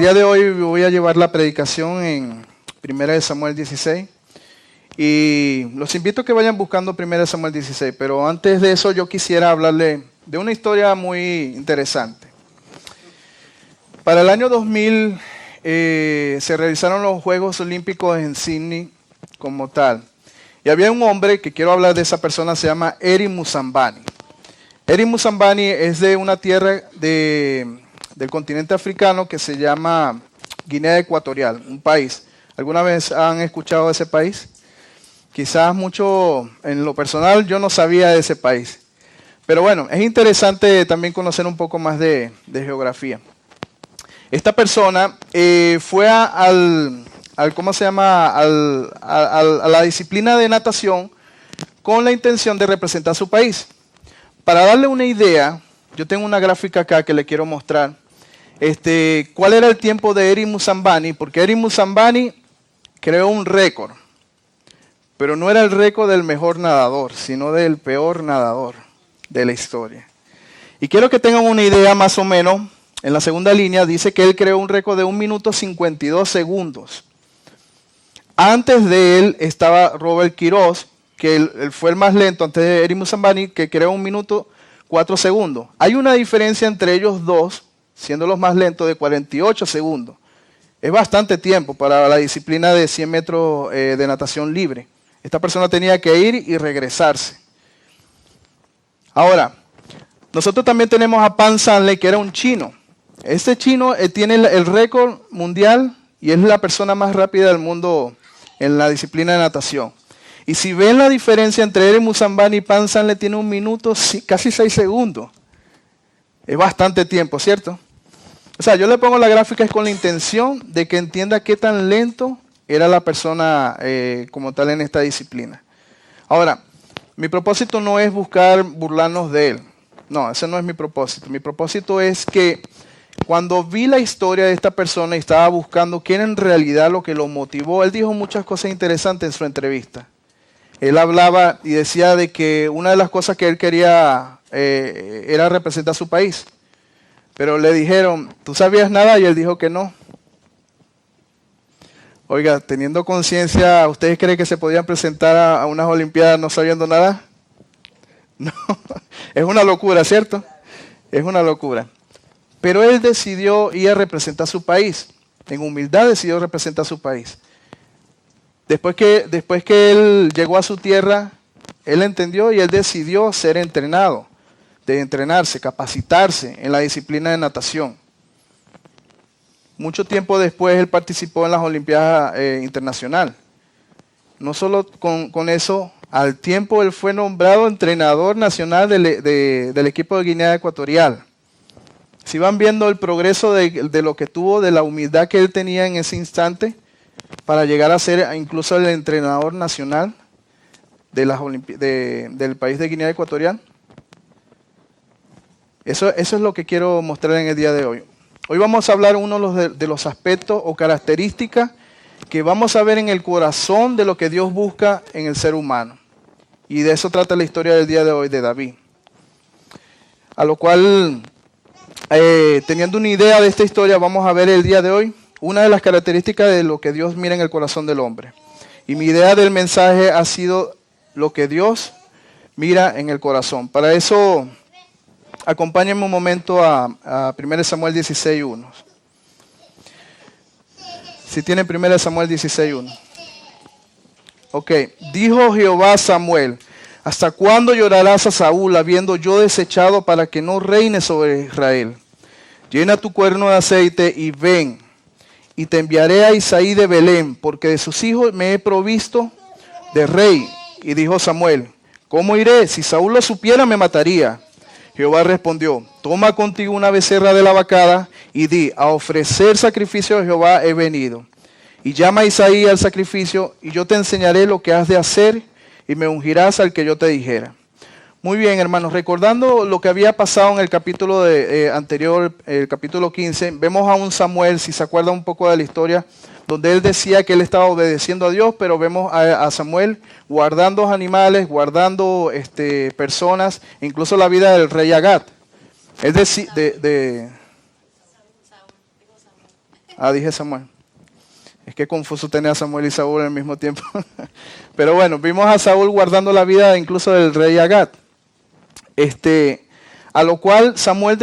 día de hoy voy a llevar la predicación en 1 Samuel 16 y los invito a que vayan buscando 1 Samuel 16, pero antes de eso yo quisiera hablarle de una historia muy interesante. Para el año 2000 se realizaron los Juegos Olímpicos en Sydney como tal. Y había un hombre que quiero hablar de esa persona, se llama Eri Musambani. Eri Musambani es de una tierra del continente africano que se llama Guinea Ecuatorial, un país. ¿Alguna vez han escuchado de ese país? Quizás mucho, en lo personal, yo no sabía de ese país. Pero bueno, es interesante también conocer un poco más de geografía. Esta persona fue a la disciplina de natación con la intención de representar a su país. Para darle una idea, yo tengo una gráfica acá que le quiero mostrar. ¿Cuál era el tiempo de Eri Musambani? Porque Eri Musambani creó un récord, pero no era el récord del mejor nadador, sino del peor nadador de la historia. Y quiero que tengan una idea más o menos. En la segunda línea dice que él creó un récord de 1 minuto 52 segundos. Antes de él estaba Robert Quiroz, que él fue el más lento antes de Eri Musambani, que creó 1 minuto 4 segundos. Hay una diferencia entre ellos dos, siendo los más lentos, de 48 segundos. Es bastante tiempo para la disciplina de 100 metros de natación libre. Esta persona tenía que ir y regresarse. Ahora, nosotros también tenemos a Pan Sanley, que era un chino. Este chino tiene el récord mundial y es la persona más rápida del mundo en la disciplina de natación. Y si ven la diferencia entre Eri Musambani y Pan Sanley, tiene 1 minuto, casi 6 segundos. Es bastante tiempo, ¿cierto? O sea, yo le pongo la gráfica con la intención de que entienda qué tan lento era la persona como tal en esta disciplina. Ahora, mi propósito no es buscar burlarnos de él. No, ese no es mi propósito. Mi propósito es que cuando vi la historia de esta persona y estaba buscando qué era en realidad lo que lo motivó, él dijo muchas cosas interesantes en su entrevista. Él hablaba y decía de que una de las cosas que él quería era representar a su país. Pero le dijeron, ¿tú sabías nada? Y él dijo que no. Oiga, teniendo conciencia, ¿ustedes creen que se podían presentar a unas Olimpiadas no sabiendo nada? No, es una locura, ¿cierto? Es una locura. Pero él decidió ir a representar a su país. En humildad decidió representar a su país. Después que él llegó a su tierra, él entendió y él decidió ser entrenado, de entrenarse, capacitarse en la disciplina de natación. Mucho tiempo después él participó en las Olimpiadas Internacionales. No solo con eso, al tiempo él fue nombrado entrenador nacional del equipo de Guinea Ecuatorial. Si van viendo el progreso de lo que tuvo, de la humildad que él tenía en ese instante, para llegar a ser incluso el entrenador nacional del país de Guinea Ecuatorial. Eso es lo que quiero mostrar en el día de hoy. Hoy vamos a hablar uno de los aspectos o características que vamos a ver en el corazón de lo que Dios busca en el ser humano. Y de eso trata la historia del día de hoy de David. A lo cual, teniendo una idea de esta historia, vamos a ver el día de hoy una de las características de lo que Dios mira en el corazón del hombre. Y mi idea del mensaje ha sido lo que Dios mira en el corazón. Para eso, acompáñenme un momento a 1 Samuel 16:1. Si tienen 1 Samuel 16:1. Ok, dijo Jehová a Samuel, ¿hasta cuándo llorarás a Saúl, habiendo yo desechado para que no reine sobre Israel? Llena tu cuerno de aceite y ven, y te enviaré a Isaí de Belén, porque de sus hijos me he provisto de rey. Y dijo Samuel, ¿cómo iré? Si Saúl lo supiera, me mataría. Jehová respondió, toma contigo una becerra de la vacada y di, a ofrecer sacrificio a Jehová he venido. Y llama a Isaí al sacrificio, y yo te enseñaré lo que has de hacer, y me ungirás al que yo te dijera. Muy bien, hermanos, recordando lo que había pasado en el capítulo anterior, el capítulo 15, vemos a un Samuel, si se acuerda un poco de la historia, donde él decía que él estaba obedeciendo a Dios, pero vemos a Samuel guardando animales, guardando personas, incluso la vida del rey Agag. Es decir, Ah, dije Samuel. Es que confuso tener a Samuel y Saúl al mismo tiempo. Pero bueno, vimos a Saúl guardando la vida incluso del rey Agag. A lo cual Saúl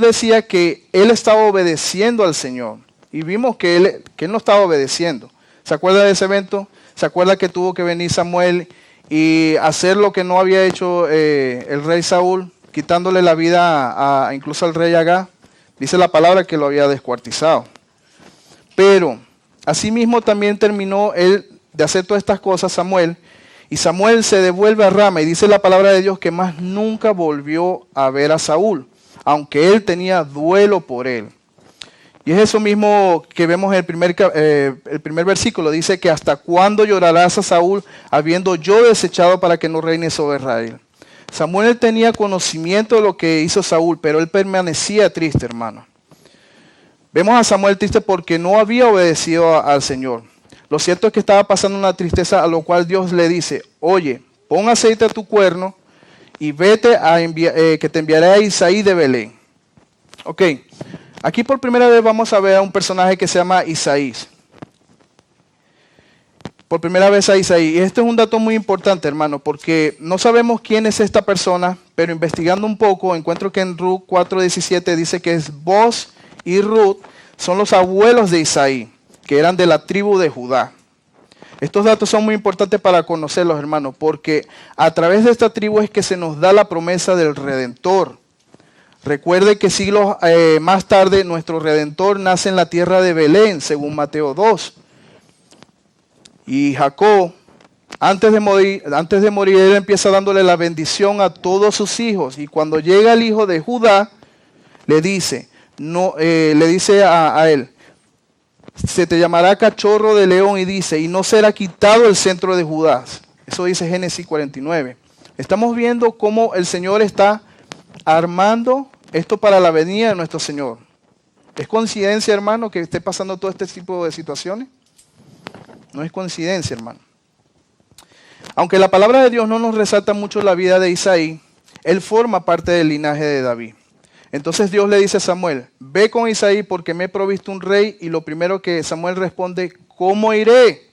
decía que él estaba obedeciendo al Señor. Y vimos que él no estaba obedeciendo. ¿Se acuerda de ese evento? ¿Se acuerda que tuvo que venir Samuel y hacer lo que no había hecho el rey Saúl, quitándole la vida incluso al rey Agag? Dice la palabra que lo había descuartizado. Pero asimismo también terminó él de hacer todas estas cosas, Samuel, y Samuel se devuelve a Rama, y dice la palabra de Dios que más nunca volvió a ver a Saúl, aunque él tenía duelo por él. Y es eso mismo que vemos en el primer versículo, dice que hasta cuándo llorarás a Saúl, habiendo yo desechado para que no reine sobre Israel. Samuel tenía conocimiento de lo que hizo Saúl, pero él permanecía triste, hermano. Vemos a Samuel triste porque no había obedecido al Señor. Lo cierto es que estaba pasando una tristeza, a lo cual Dios le dice, oye, pon aceite a tu cuerno y vete que te enviaré a Isaí de Belén. Ok, aquí por primera vez vamos a ver a un personaje que se llama Isaí. Por primera vez a Isaí. Y este es un dato muy importante, hermano, porque no sabemos quién es esta persona, pero investigando un poco, encuentro que en Ruth 4:17 dice que es Boz y Ruth son los abuelos de Isaí, que eran de la tribu de Judá. Estos datos son muy importantes para conocerlos, hermanos, porque a través de esta tribu es que se nos da la promesa del Redentor. Recuerde que siglos más tarde nuestro Redentor nace en la tierra de Belén, según Mateo 2. Y Jacob, antes de morir, él empieza dándole la bendición a todos sus hijos. Y cuando llega el hijo de Judá, le dice a él, se te llamará cachorro de león, y dice, y no será quitado el centro de Judá. Eso dice Génesis 49. Estamos viendo cómo el Señor está armando esto para la venida de nuestro Señor. ¿Es coincidencia, hermano, que esté pasando todo este tipo de situaciones? No es coincidencia, hermano. Aunque la palabra de Dios no nos resalta mucho la vida de Isaí, él forma parte del linaje de David. Entonces Dios le dice a Samuel, ve con Isaí porque me he provisto un rey. Y lo primero que Samuel responde, ¿cómo iré?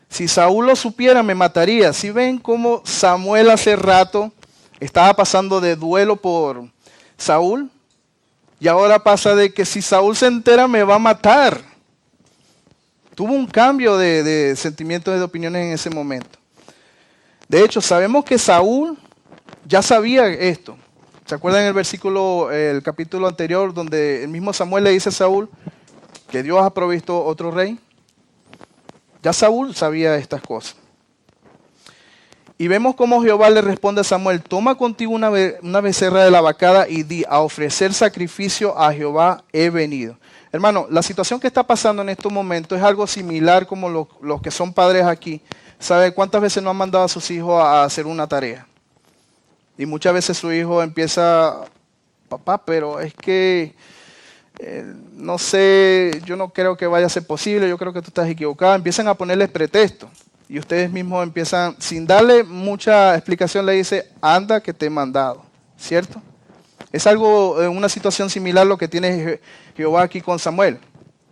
Si Saúl lo supiera, me mataría. Si ven cómo Samuel hace rato estaba pasando de duelo por Saúl, y ahora pasa de que si Saúl se entera me va a matar. Tuvo un cambio de sentimientos y de opiniones en ese momento. De hecho, sabemos que Saúl ya sabía esto. ¿Se acuerdan el capítulo anterior, donde el mismo Samuel le dice a Saúl que Dios ha provisto otro rey? Ya Saúl sabía estas cosas. Y vemos cómo Jehová le responde a Samuel, toma contigo una becerra de la vacada y di, a ofrecer sacrificio a Jehová he venido. Hermano, la situación que está pasando en estos momentos es algo similar como los que son padres aquí. ¿Sabe cuántas veces no han mandado a sus hijos a hacer una tarea? Y muchas veces su hijo empieza, papá, pero es que, no sé, yo no creo que vaya a ser posible, yo creo que tú estás equivocado. Empiezan a ponerles pretextos. Y ustedes mismos empiezan, sin darle mucha explicación, le dice, anda que te he mandado, ¿cierto? Es algo, una situación similar a lo que tiene Jehová aquí con Samuel.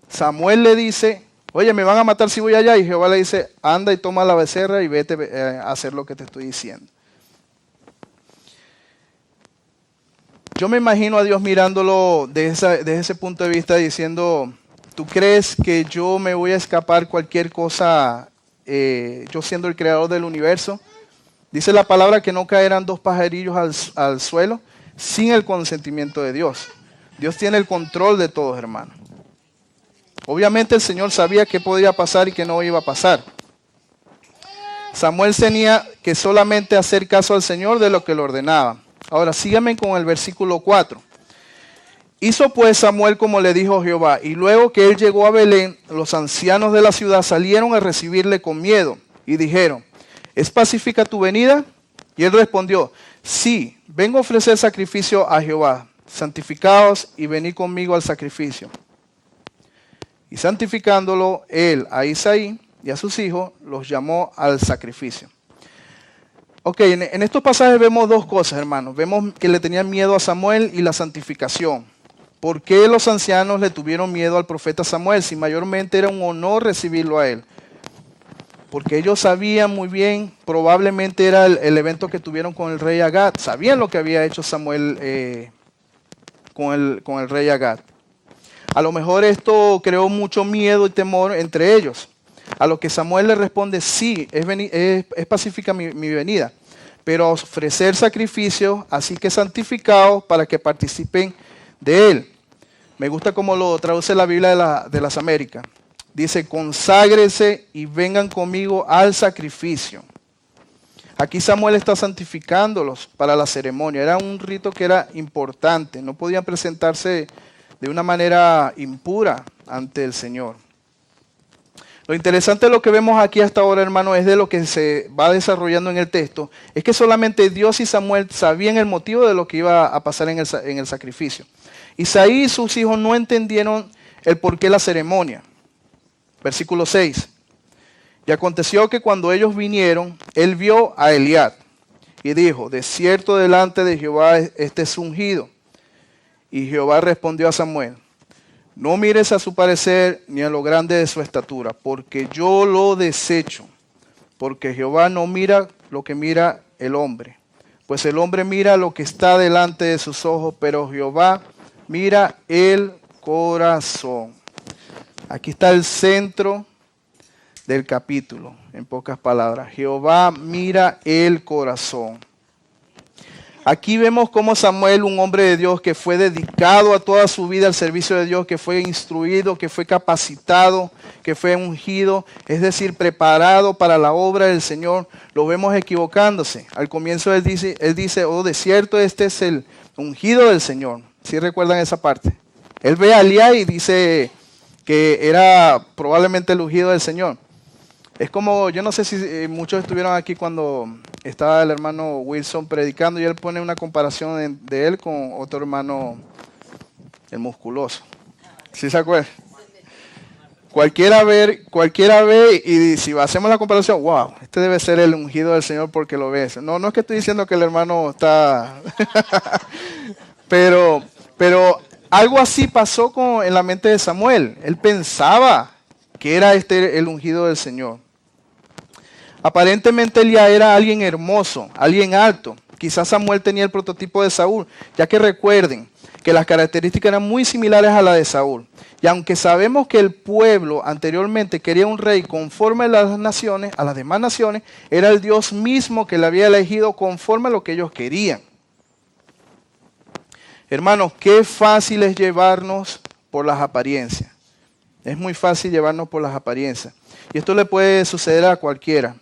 Samuel le dice, oye, me van a matar si voy allá. Y Jehová le dice, anda y toma la becerra y vete a hacer lo que te estoy diciendo. Yo me imagino a Dios mirándolo desde ese punto de vista diciendo, ¿tú crees que yo me voy a escapar cualquier cosa, yo siendo el creador del universo? Dice la palabra que no caerán dos pajarillos al suelo sin el consentimiento de Dios. Dios tiene el control de todo, hermano. Obviamente el Señor sabía qué podía pasar y qué no iba a pasar. Samuel tenía que solamente hacer caso al Señor de lo que le ordenaba. Ahora síganme con el versículo 4. Hizo pues Samuel como le dijo Jehová, y luego que él llegó a Belén, los ancianos de la ciudad salieron a recibirle con miedo y dijeron, ¿es pacífica tu venida? Y él respondió, sí, vengo a ofrecer sacrificio a Jehová, santificaos y venid conmigo al sacrificio. Y santificándolo él a Isaí y a sus hijos, los llamó al sacrificio. Ok, en estos pasajes vemos dos cosas, hermanos. Vemos que le tenían miedo a Samuel y la santificación. ¿Por qué los ancianos le tuvieron miedo al profeta Samuel si mayormente era un honor recibirlo a él? Porque ellos sabían muy bien, probablemente era el evento que tuvieron con el rey Agag. Sabían lo que había hecho Samuel con el rey Agag. A lo mejor esto creó mucho miedo y temor entre ellos. A lo que Samuel le responde, sí, es pacífica mi venida, pero ofrecer sacrificios, así que santificados para que participen de él. Me gusta cómo lo traduce la Biblia de las Américas. Dice, conságrese y vengan conmigo al sacrificio. Aquí Samuel está santificándolos para la ceremonia. Era un rito que era importante. No podían presentarse de una manera impura ante el Señor. Lo interesante de lo que vemos aquí hasta ahora, hermano, es de lo que se va desarrollando en el texto. Es que solamente Dios y Samuel sabían el motivo de lo que iba a pasar en el sacrificio. Isaí y sus hijos no entendieron el porqué de la ceremonia. Versículo 6. Y aconteció que cuando ellos vinieron, él vio a Eliab y dijo, de cierto delante de Jehová este es ungido. Y Jehová respondió a Samuel, no mires a su parecer ni a lo grande de su estatura, porque yo lo desecho. Porque Jehová no mira lo que mira el hombre, pues el hombre mira lo que está delante de sus ojos, pero Jehová mira el corazón. Aquí está el centro del capítulo, en pocas palabras. Jehová mira el corazón. Aquí vemos cómo Samuel, un hombre de Dios que fue dedicado a toda su vida al servicio de Dios, que fue instruido, que fue capacitado, que fue ungido, es decir, preparado para la obra del Señor, lo vemos equivocándose. Al comienzo él dice, oh, de cierto este es el ungido del Señor. ¿Sí recuerdan esa parte? Él ve a Eliab y dice que era probablemente el ungido del Señor. Es como, yo no sé si muchos estuvieron aquí cuando estaba el hermano Wilson predicando y él pone una comparación de él con otro hermano, el musculoso. ¿Sí se acuerdan? Cualquiera ve y si hacemos la comparación, wow, este debe ser el ungido del Señor porque lo ves. No es que estoy diciendo que el hermano está... pero algo así pasó en la mente de Samuel. Él pensaba que era el ungido del Señor. Aparentemente él ya era alguien hermoso, alguien alto. Quizás Samuel tenía el prototipo de Saúl, ya que recuerden que las características eran muy similares a las de Saúl. Y aunque sabemos que el pueblo anteriormente quería un rey conforme a las demás naciones, era el Dios mismo que le había elegido conforme a lo que ellos querían. Hermanos, qué fácil es llevarnos por las apariencias. Es muy fácil llevarnos por las apariencias. Y esto le puede suceder a cualquiera.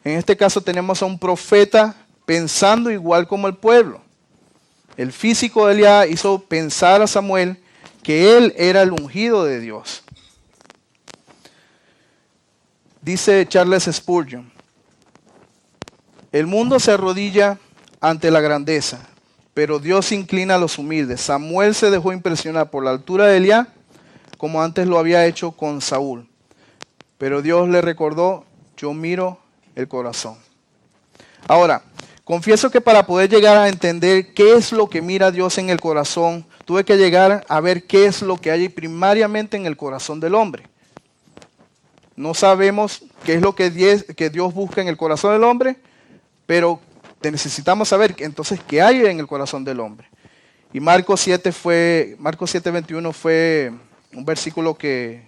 En este caso tenemos a un profeta pensando igual como el pueblo. El físico de Eliab hizo pensar a Samuel que él era el ungido de Dios. Dice Charles Spurgeon, el mundo se arrodilla ante la grandeza, pero Dios inclina a los humildes. Samuel se dejó impresionar por la altura de Eliab, como antes lo había hecho con Saúl. Pero Dios le recordó, yo miro el corazón. Ahora, confieso que para poder llegar a entender qué es lo que mira Dios en el corazón, tuve que llegar a ver qué es lo que hay primariamente en el corazón del hombre. No sabemos qué es lo que Dios busca en el corazón del hombre, pero necesitamos saber entonces qué hay en el corazón del hombre. Y Marcos 7:21 fue un versículo que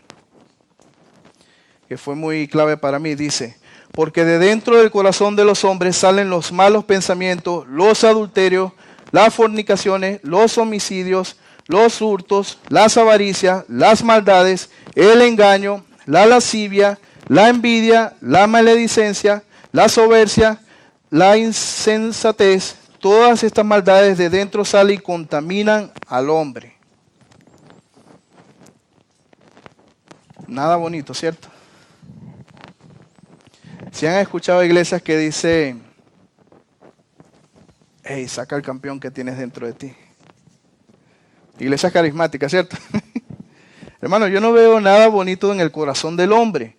fue muy clave para mí. Dice, porque de dentro del corazón de los hombres salen los malos pensamientos, los adulterios, las fornicaciones, los homicidios, los hurtos, las avaricias, las maldades, el engaño, la lascivia, la envidia, la maledicencia, la soberbia, la insensatez. Todas estas maldades de dentro salen y contaminan al hombre. Nada bonito, ¿cierto? Si han escuchado iglesias que dicen, hey, saca el campeón que tienes dentro de ti. Iglesias carismáticas, ¿cierto? Hermano, yo no veo nada bonito en el corazón del hombre.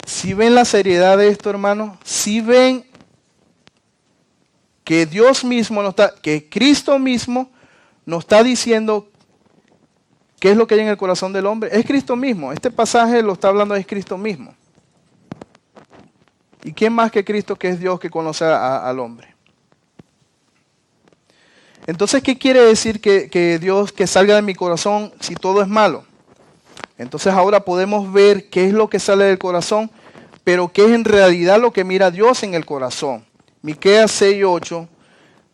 Si ven la seriedad de esto, hermano, si ven que Dios mismo que Cristo mismo nos está diciendo ¿Qué es lo que hay en el corazón del hombre? Es Cristo mismo. Este pasaje lo está hablando, es Cristo mismo. ¿Y quién más que Cristo, que es Dios, que conoce al hombre? Entonces, ¿qué quiere decir que Dios, que salga de mi corazón si todo es malo? Entonces ahora podemos ver qué es lo que sale del corazón, pero qué es en realidad lo que mira Dios en el corazón. Miqueas 6:8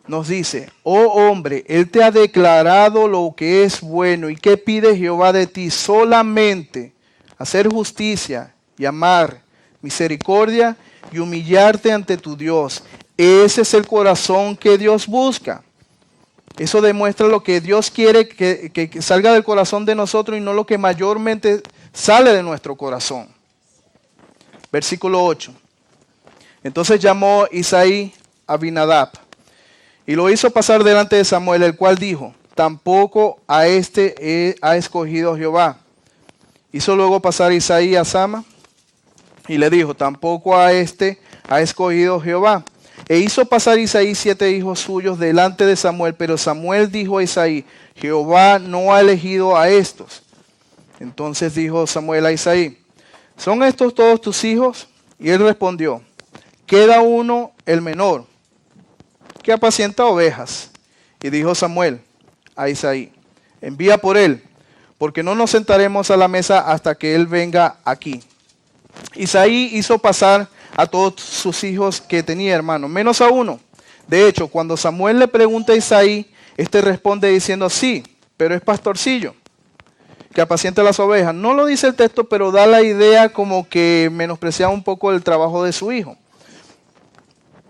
nos dice: oh hombre, Él te ha declarado lo que es bueno. ¿Y qué pide Jehová de ti? Solamente hacer justicia y amar, misericordia y humillarte ante tu Dios. Ese es el corazón que Dios busca. Eso demuestra lo que Dios quiere que salga del corazón de nosotros y no lo que mayormente sale de nuestro corazón. Versículo 8. Entonces llamó Isaí a Abinadab y lo hizo pasar delante de Samuel, el cual dijo: tampoco a este ha escogido Jehová. Hizo luego pasar Isaí a Sama y le dijo: tampoco a este ha escogido Jehová. E hizo pasar Isaí 7 hijos suyos delante de Samuel, pero Samuel dijo a Isaí: Jehová no ha elegido a estos. Entonces dijo Samuel a Isaí: ¿son estos todos tus hijos? Y él respondió: queda uno, el menor, que apacienta ovejas. Y dijo Samuel a Isaí: envía por él, porque no nos sentaremos a la mesa hasta que él venga aquí. Isaí hizo pasar a todos sus hijos que tenía, hermano, menos a uno. De hecho, cuando Samuel le pregunta a Isaí, este responde diciendo: sí, pero es pastorcillo, que apacienta las ovejas. No lo dice el texto, pero da la idea como que menospreciaba un poco el trabajo de su hijo.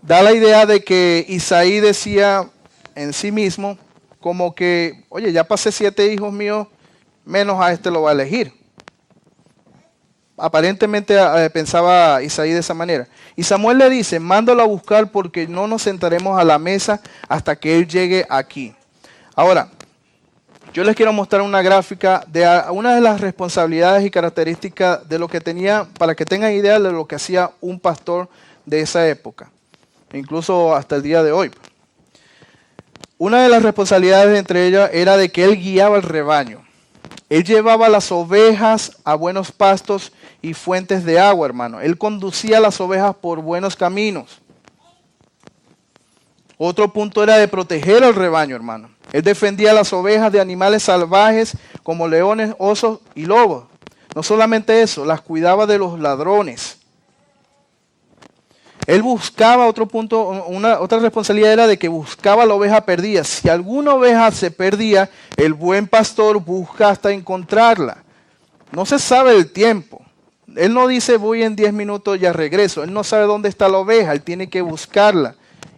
Da la idea de que Isaí decía en sí mismo como que: oye, ya pasé 7 hijos míos, menos a este lo va a elegir. Aparentemente pensaba Isaí de esa manera. Y Samuel le dice: mándalo a buscar, porque no nos sentaremos a la mesa hasta que él llegue aquí. Ahora, yo les quiero mostrar una gráfica de una de las responsabilidades y características de lo que tenía, para que tengan idea de lo que hacía un pastor de esa época, incluso hasta el día de hoy. Una de las responsabilidades entre ellas era de que él guiaba el rebaño. Él llevaba las ovejas a buenos pastos y fuentes de agua, hermano. Él conducía las ovejas por buenos caminos. Otro punto era de proteger al rebaño, hermano. Él defendía las ovejas de animales salvajes como leones, osos y lobos. No solamente eso, las cuidaba de los ladrones. Él buscaba, otro punto, otra responsabilidad era de que buscaba la oveja perdida. Si alguna oveja se perdía, el buen pastor busca hasta encontrarla. No se sabe el tiempo. Él no dice: voy en 10 minutos, ya regreso. Él no sabe dónde está la oveja, él tiene que buscarla.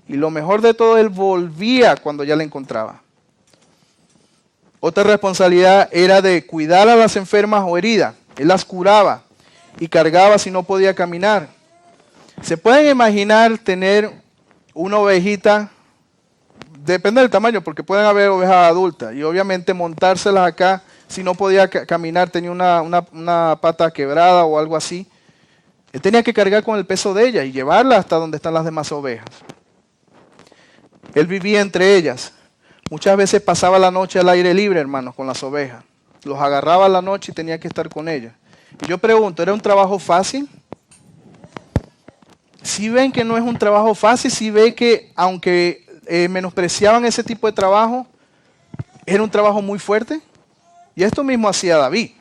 Y lo mejor de todo, él volvía cuando ya la encontraba. Otra responsabilidad era de cuidar a las enfermas o heridas. Él las curaba y cargaba si no podía caminar. ¿Se pueden imaginar tener una ovejita? Depende del tamaño, porque pueden haber ovejas adultas. Y obviamente montárselas acá, si no podía caminar, tenía una pata quebrada o algo así. Él tenía que cargar con el peso de ella y llevarla hasta donde están las demás ovejas. Él vivía entre ellas. Muchas veces pasaba la noche al aire libre, hermanos, con las ovejas. Los agarraba a la noche y tenía que estar con ellas. Y yo pregunto, ¿era un trabajo fácil? Si ven que no es un trabajo fácil, si ven que aunque menospreciaban ese tipo de trabajo, era un trabajo muy fuerte. Y esto mismo hacía David.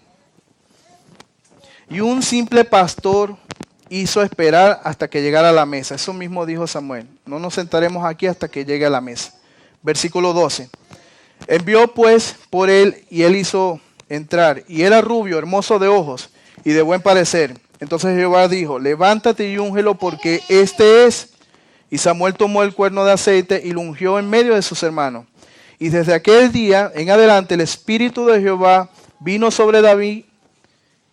Y un simple pastor hizo esperar hasta que llegara a la mesa. Eso mismo dijo Samuel: no nos sentaremos aquí hasta que llegue a la mesa. Versículo 12. Envió pues por él, y él hizo entrar. Y era rubio, hermoso de ojos y de buen parecer. Entonces Jehová dijo: levántate y úngelo, porque este es. Y Samuel tomó el cuerno de aceite y lo ungió en medio de sus hermanos. Y desde aquel día en adelante el Espíritu de Jehová vino sobre David.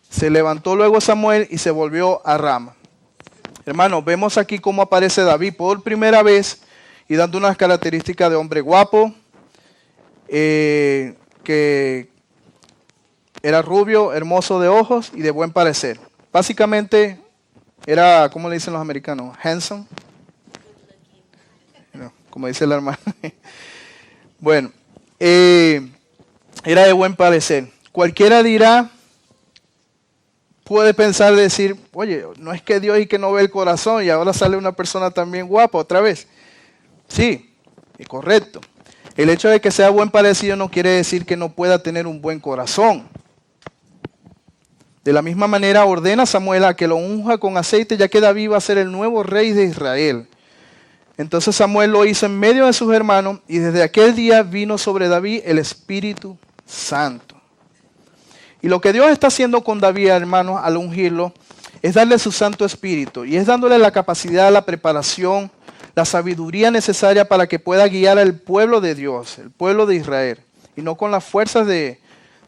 Se levantó luego Samuel y se volvió a Rama. Hermanos, vemos aquí cómo aparece David por primera vez y dando unas características de hombre guapo, que era rubio, hermoso de ojos y de buen parecer. Básicamente era, ¿cómo le dicen los americanos? Handsome. No, como dice la hermana. Bueno, era de buen parecer. Cualquiera dirá, puede pensar, decir, oye, no es que Dios y que no ve el corazón y ahora sale una persona también guapa otra vez. Sí, es correcto. El hecho de que sea buen parecido no quiere decir que no pueda tener un buen corazón. De la misma manera ordena Samuel a que lo unja con aceite, ya que David va a ser el nuevo rey de Israel. Entonces Samuel lo hizo en medio de sus hermanos y desde aquel día vino sobre David el Espíritu Santo. Y lo que Dios está haciendo con David, hermanos, al ungirlo, es darle su Santo Espíritu y es dándole la capacidad, la preparación, la sabiduría necesaria para que pueda guiar al pueblo de Dios, el pueblo de Israel, y no con las fuerzas de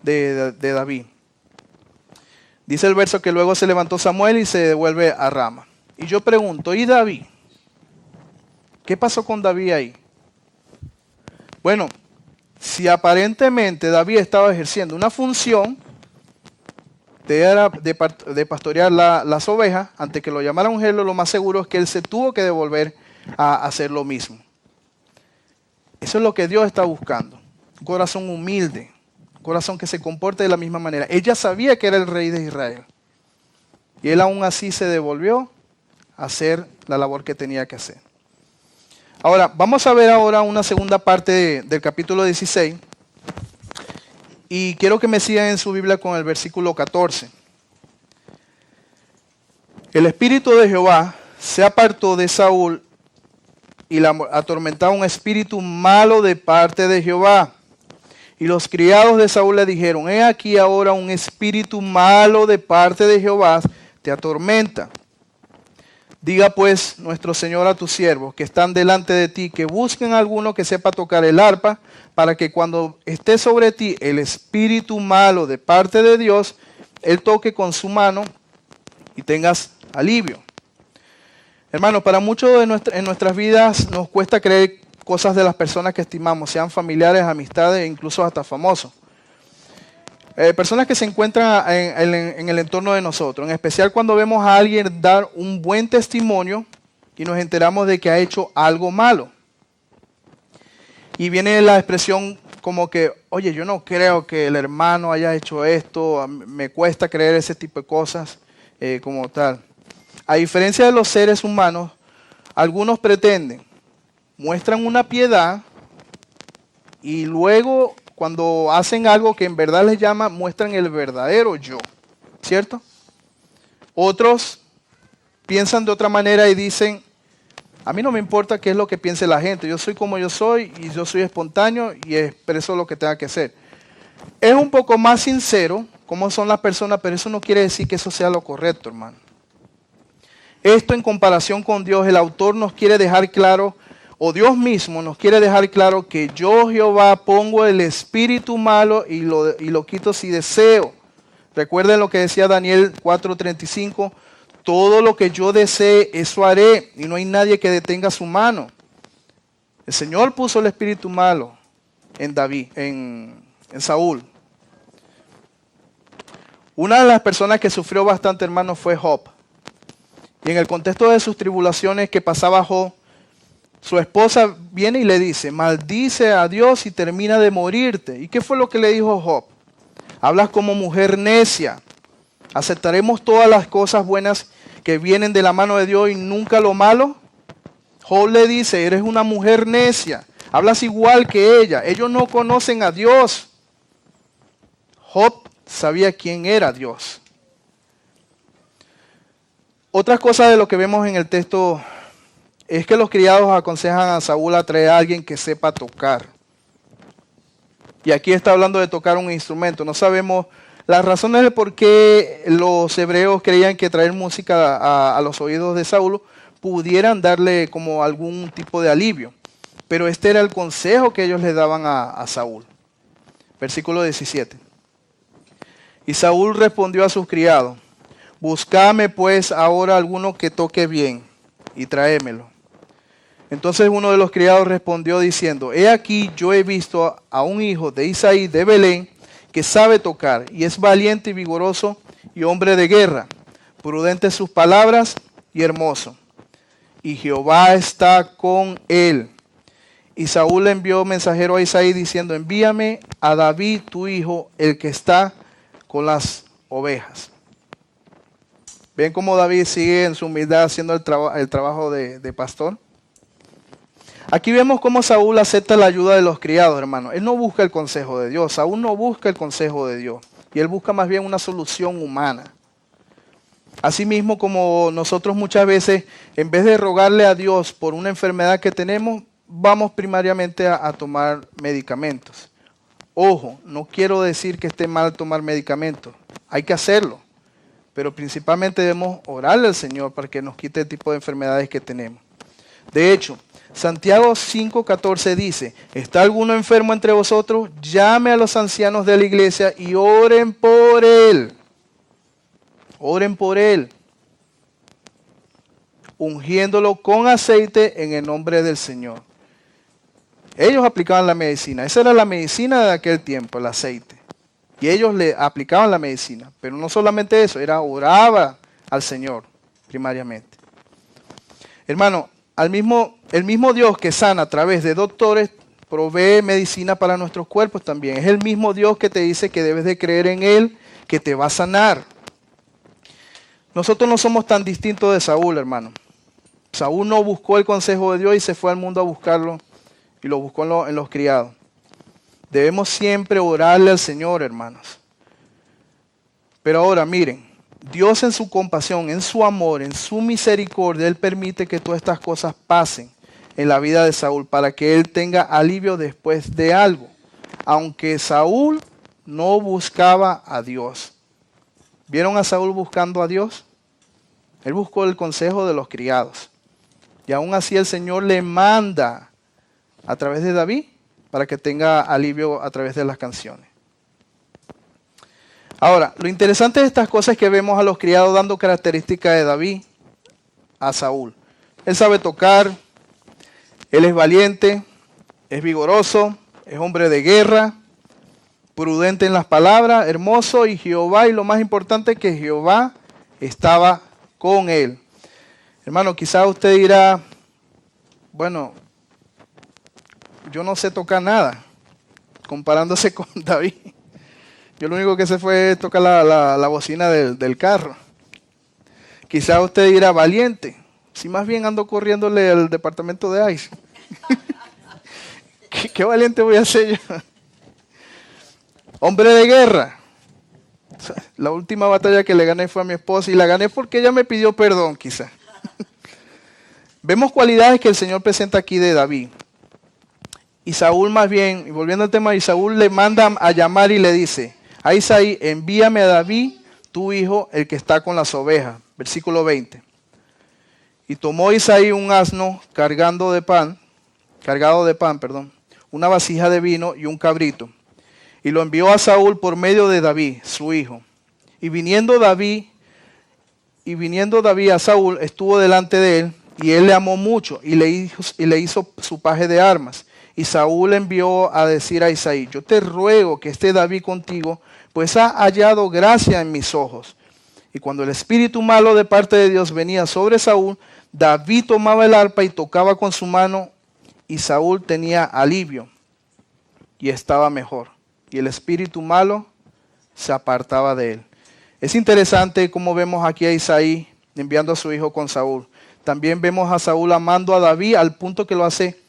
David. Dice el verso que luego se levantó Samuel y se devuelve a Rama. Y yo pregunto, ¿y David? ¿Qué pasó con David ahí? Bueno, si aparentemente David estaba ejerciendo una función de pastorear las ovejas, antes que lo llamaran a ungirlo, lo más seguro es que él se tuvo que devolver a hacer lo mismo. Eso es lo que Dios está buscando. Un corazón humilde, un corazón que se comporte de la misma manera. Ella sabía que era el rey de Israel. Y él aún así se devolvió a hacer la labor que tenía que hacer. Ahora, vamos a ver ahora una segunda parte del capítulo 16. Y quiero que me sigan en su Biblia con el versículo 14. El espíritu de Jehová se apartó de Saúl y la atormentaba un espíritu malo de parte de Jehová. Y los criados de Saúl le dijeron, he aquí ahora un espíritu malo de parte de Jehová te atormenta. Diga pues nuestro Señor a tus siervos que están delante de ti, que busquen a alguno que sepa tocar el arpa, para que cuando esté sobre ti el espíritu malo de parte de Dios, él toque con su mano y tengas alivio. Hermanos, para muchos en nuestras vidas nos cuesta creer cosas de las personas que estimamos, sean familiares, amistades e incluso hasta famosos. Personas que se encuentran en el entorno de nosotros, en especial cuando vemos a alguien dar un buen testimonio y nos enteramos de que ha hecho algo malo. Y viene la expresión como que, oye, yo no creo que el hermano haya hecho esto, me cuesta creer ese tipo de cosas como tal. A diferencia de los seres humanos, algunos pretenden, muestran una piedad y luego cuando hacen algo que en verdad les llama, muestran el verdadero yo, ¿cierto? Otros piensan de otra manera y dicen, a mí no me importa qué es lo que piense la gente, yo soy como yo soy y yo soy espontáneo y expreso lo que tenga que hacer. Es un poco más sincero cómo son las personas, pero eso no quiere decir que eso sea lo correcto, hermano. Esto en comparación con Dios, el autor nos quiere dejar claro, o Dios mismo nos quiere dejar claro que yo, Jehová, pongo el espíritu malo y lo quito si deseo. Recuerden lo que decía Daniel 4:35, todo lo que yo desee, eso haré, y no hay nadie que detenga su mano. El Señor puso el espíritu malo en David, en Saúl. Una de las personas que sufrió bastante, hermano, fue Job. Y en el contexto de sus tribulaciones que pasaba Job, su esposa viene y le dice, maldice a Dios y termina de morirte. ¿Y qué fue lo que le dijo Job? Hablas como mujer necia. ¿Aceptaremos todas las cosas buenas que vienen de la mano de Dios y nunca lo malo? Job le dice, eres una mujer necia. Hablas igual que ella. Ellos no conocen a Dios. Job sabía quién era Dios. Otra cosa de lo que vemos en el texto es que los criados aconsejan a Saúl a traer a alguien que sepa tocar. Y aquí está hablando de tocar un instrumento. No sabemos las razones de por qué los hebreos creían que traer música a los oídos de Saúl pudieran darle como algún tipo de alivio. Pero este era el consejo que ellos le daban a Saúl. Versículo 17. Y Saúl respondió a sus criados, buscadme pues ahora alguno que toque bien y tráemelo. Entonces uno de los criados respondió diciendo, he aquí yo he visto a un hijo de Isaí de Belén que sabe tocar y es valiente y vigoroso y hombre de guerra, prudente sus palabras y hermoso. Y Jehová está con él. Y Saúl le envió mensajero a Isaí diciendo, envíame a David tu hijo, el que está con las ovejas. ¿Ven cómo David sigue en su humildad haciendo el trabajo de pastor? Aquí vemos cómo Saúl acepta la ayuda de los criados, hermano. Él no busca el consejo de Dios. Saúl no busca el consejo de Dios. Y él busca más bien una solución humana. Asimismo, como nosotros muchas veces, en vez de rogarle a Dios por una enfermedad que tenemos, vamos primariamente a tomar medicamentos. Ojo, no quiero decir que esté mal tomar medicamentos. Hay que hacerlo. Pero principalmente debemos orarle al Señor para que nos quite el tipo de enfermedades que tenemos. De hecho, Santiago 5:14 dice, ¿está alguno enfermo entre vosotros? Llame a los ancianos de la iglesia y oren por él. Oren por él, ungiéndolo con aceite en el nombre del Señor. Ellos aplicaban la medicina. Esa era la medicina de aquel tiempo, el aceite. Y ellos le aplicaban la medicina. Pero no solamente eso, oraba al Señor primariamente. Hermano, el mismo Dios que sana a través de doctores provee medicina para nuestros cuerpos también. Es el mismo Dios que te dice que debes de creer en Él, que te va a sanar. Nosotros no somos tan distintos de Saúl, hermano. Saúl no buscó el consejo de Dios y se fue al mundo a buscarlo y lo buscó en los criados. Debemos siempre orarle al Señor, hermanos. Pero ahora miren, Dios en su compasión, en su amor, en su misericordia, Él permite que todas estas cosas pasen en la vida de Saúl para que él tenga alivio después de algo. Aunque Saúl no buscaba a Dios. ¿Vieron a Saúl buscando a Dios? Él buscó el consejo de los criados. Y aún así el Señor le manda a través de David para que tenga alivio a través de las canciones. Ahora, lo interesante de estas cosas es que vemos a los criados dando características de David a Saúl. Él sabe tocar, él es valiente, es vigoroso, es hombre de guerra, prudente en las palabras, hermoso, y Jehová, y lo más importante que Jehová estaba con él. Hermano, quizás usted dirá, bueno, yo no sé tocar nada, comparándose con David. Yo lo único que sé fue tocar la bocina del carro. Quizás usted dirá, valiente, si más bien ando corriéndole al departamento de ICE. ¿Qué valiente voy a ser yo? Hombre de guerra. La última batalla que le gané fue a mi esposa y la gané porque ella me pidió perdón, quizás. Vemos cualidades que el Señor presenta aquí de David. Y Saúl más bien, y volviendo al tema, y Saúl le manda a llamar y le dice, a Isaí, envíame a David, tu hijo, el que está con las ovejas. Versículo 20. Y tomó Isaí un asno cargado de pan, una vasija de vino y un cabrito. Y lo envió a Saúl por medio de David, su hijo. Y viniendo David a Saúl, estuvo delante de él, y él le amó mucho, y le hizo su paje de armas. Y Saúl envió a decir a Isaí, yo te ruego que esté David contigo, pues ha hallado gracia en mis ojos. Y cuando el espíritu malo de parte de Dios venía sobre Saúl, David tomaba el arpa y tocaba con su mano, y Saúl tenía alivio, y estaba mejor. Y el espíritu malo se apartaba de él. Es interesante cómo vemos aquí a Isaí enviando a su hijo con Saúl. También vemos a Saúl amando a David al punto que lo hace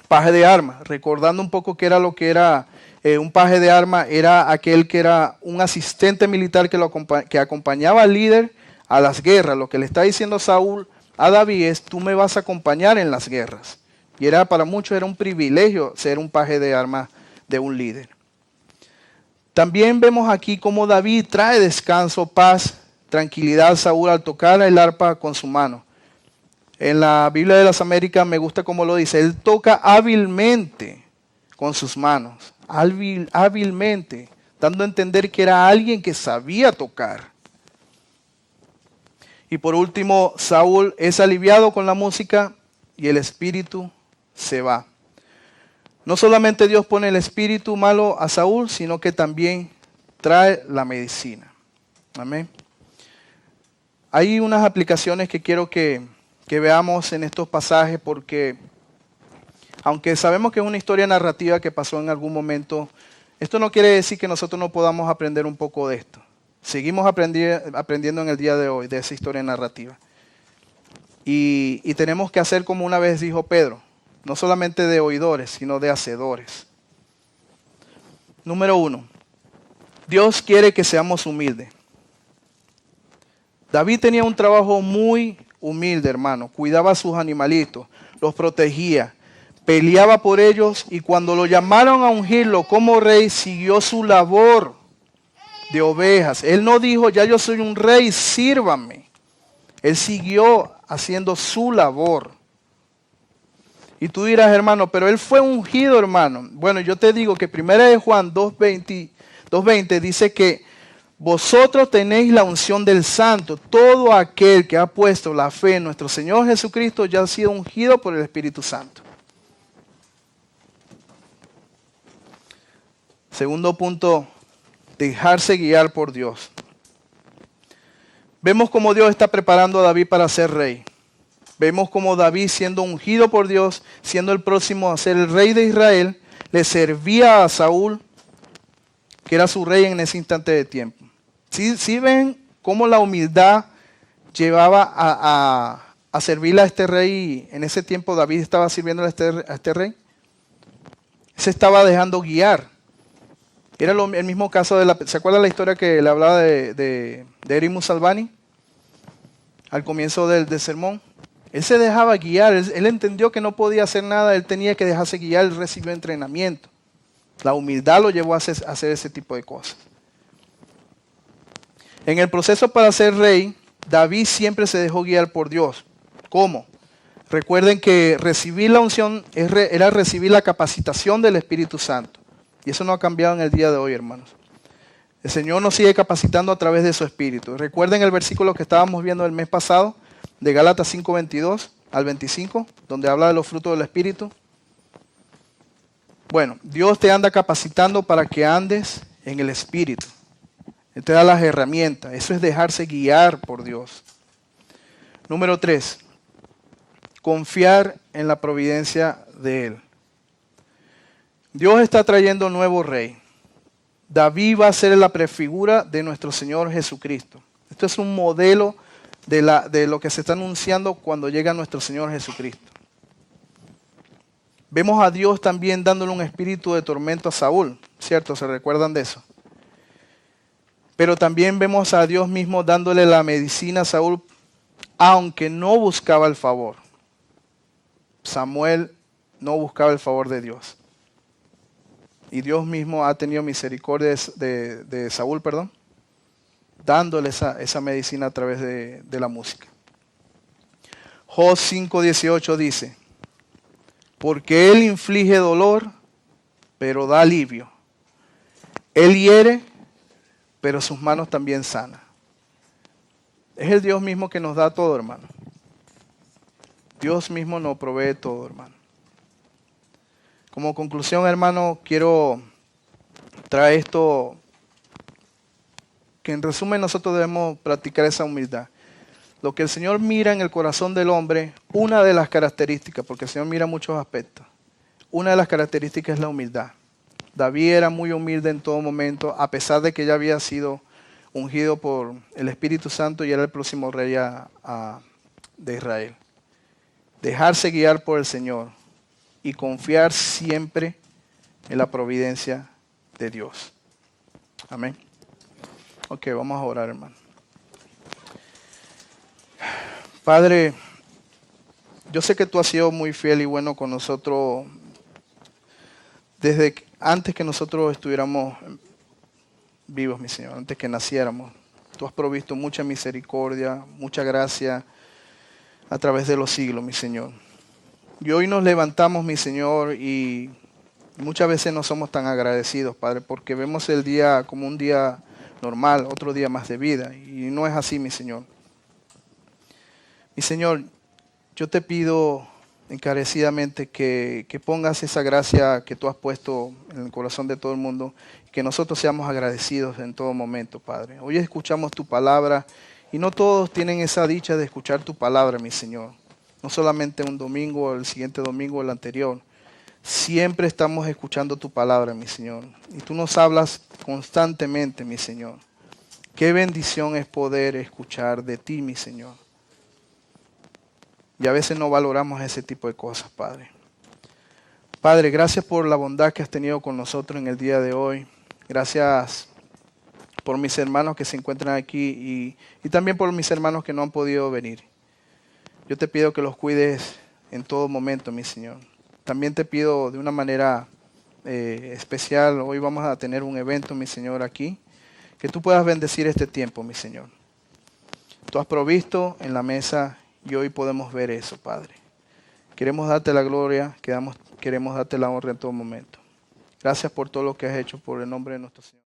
paje de armas, recordando un poco qué era lo que era un paje de armas. Era aquel que era un asistente militar que acompañaba al líder a las guerras. Lo que le está diciendo Saúl a David es, tú me vas a acompañar en las guerras. Y para muchos era un privilegio ser un paje de armas de un líder. También vemos aquí cómo David trae descanso, paz, tranquilidad a Saúl al tocar el arpa con su mano. En la Biblia de las Américas me gusta cómo lo dice. Él toca hábilmente con sus manos. Hábilmente. Dando a entender que era alguien que sabía tocar. Y por último, Saúl es aliviado con la música y el espíritu se va. No solamente Dios pone el espíritu malo a Saúl, sino que también trae la medicina. Amén. Hay unas aplicaciones que quiero que veamos en estos pasajes, porque Aunque sabemos que es una historia narrativa que pasó en algún momento, esto no quiere decir que nosotros no podamos aprender un poco de esto. Seguimos aprendiendo en el día de hoy de esa historia narrativa. Y tenemos que hacer como una vez dijo Pedro, no solamente de oidores, sino de hacedores. Número 1, Dios quiere que seamos humildes. David tenía un trabajo muy humilde, hermano. Cuidaba a sus animalitos, los protegía, peleaba por ellos y cuando lo llamaron a ungirlo como rey, siguió su labor de ovejas. Él no dijo, ya yo soy un rey, sírvanme. Él siguió haciendo su labor. Y tú dirás, hermano, pero él fue ungido, hermano. Bueno, yo te digo que 1 Juan 2:20 dice que vosotros tenéis la unción del Santo. Todo aquel que ha puesto la fe en nuestro Señor Jesucristo ya ha sido ungido por el Espíritu Santo. Segundo punto, dejarse guiar por Dios. Vemos cómo Dios está preparando a David para ser rey. Vemos cómo David, siendo ungido por Dios, siendo el próximo a ser el rey de Israel, le servía a Saúl, que era su rey en ese instante de tiempo. ¿Sí ven cómo la humildad llevaba a servirle a este rey? En ese tiempo David estaba sirviendo a este rey. Se estaba dejando guiar. Era el mismo caso ¿se acuerdan la historia que le hablaba de Erimus Albani? Al comienzo del sermón. Él se dejaba guiar, él entendió que no podía hacer nada, él tenía que dejarse guiar, él recibió entrenamiento. La humildad lo llevó a hacer ese tipo de cosas. En el proceso para ser rey, David siempre se dejó guiar por Dios. ¿Cómo? Recuerden que recibir la unción era recibir la capacitación del Espíritu Santo. Y eso no ha cambiado en el día de hoy, hermanos. El Señor nos sigue capacitando a través de su Espíritu. Recuerden el versículo que estábamos viendo el mes pasado, de Gálatas 5:22 al 25, donde habla de los frutos del Espíritu. Bueno, Dios te anda capacitando para que andes en el Espíritu. Él te da las herramientas. Eso es dejarse guiar por Dios. Número 3, confiar en la providencia de Él. Dios está trayendo un nuevo rey. David va a ser la prefigura de nuestro Señor Jesucristo. Esto es un modelo de lo que se está anunciando cuando llega nuestro Señor Jesucristo. Vemos a Dios también dándole un espíritu de tormento a Saúl, ¿cierto? ¿Se recuerdan de eso? Pero también vemos a Dios mismo dándole la medicina a Saúl, aunque no buscaba el favor. Samuel no buscaba el favor de Dios. Y Dios mismo ha tenido misericordia de Saúl, dándole esa medicina a través de la música. Job 5:18 dice, porque Él inflige dolor, pero da alivio. Él hiere, pero sus manos también sanan. Es el Dios mismo que nos da todo, hermano. Dios mismo nos provee todo, hermano. Como conclusión, hermano, quiero traer esto, que en resumen nosotros debemos practicar esa humildad. Lo que el Señor mira en el corazón del hombre, una de las características, porque el Señor mira muchos aspectos, una de las características es la humildad. David era muy humilde en todo momento, a pesar de que ya había sido ungido por el Espíritu Santo y era el próximo rey de Israel. Dejarse guiar por el Señor y confiar siempre en la providencia de Dios. Amén. Ok, vamos a orar, hermano. Padre, yo sé que tú has sido muy fiel y bueno con nosotros desde antes que nosotros estuviéramos vivos, mi Señor, antes que naciéramos. Tú has provisto mucha misericordia, mucha gracia a través de los siglos, mi Señor. Y hoy nos levantamos, mi Señor, y muchas veces no somos tan agradecidos, Padre, porque vemos el día como un día normal, otro día más de vida. Y no es así, mi Señor. Mi Señor, yo te pido encarecidamente que pongas esa gracia que tú has puesto en el corazón de todo el mundo, y que nosotros seamos agradecidos en todo momento, Padre. Hoy escuchamos tu palabra y no todos tienen esa dicha de escuchar tu palabra, mi Señor. No solamente un domingo, el siguiente domingo, el anterior, Siempre estamos escuchando tu palabra, mi Señor. Y tú nos hablas constantemente, mi Señor. Qué bendición es poder escuchar de ti, mi Señor. Y a veces no valoramos ese tipo de cosas, Padre. Padre, gracias por la bondad que has tenido con nosotros en el día de hoy. Gracias por mis hermanos que se encuentran aquí y también por mis hermanos que no han podido venir. Yo te pido que los cuides en todo momento, mi Señor. También te pido de una manera especial, hoy vamos a tener un evento, mi Señor, aquí, que tú puedas bendecir este tiempo, mi Señor. Tú has provisto en la mesa y hoy podemos ver eso, Padre. Queremos darte la gloria, queremos darte la honra en todo momento. Gracias por todo lo que has hecho por el nombre de nuestro Señor.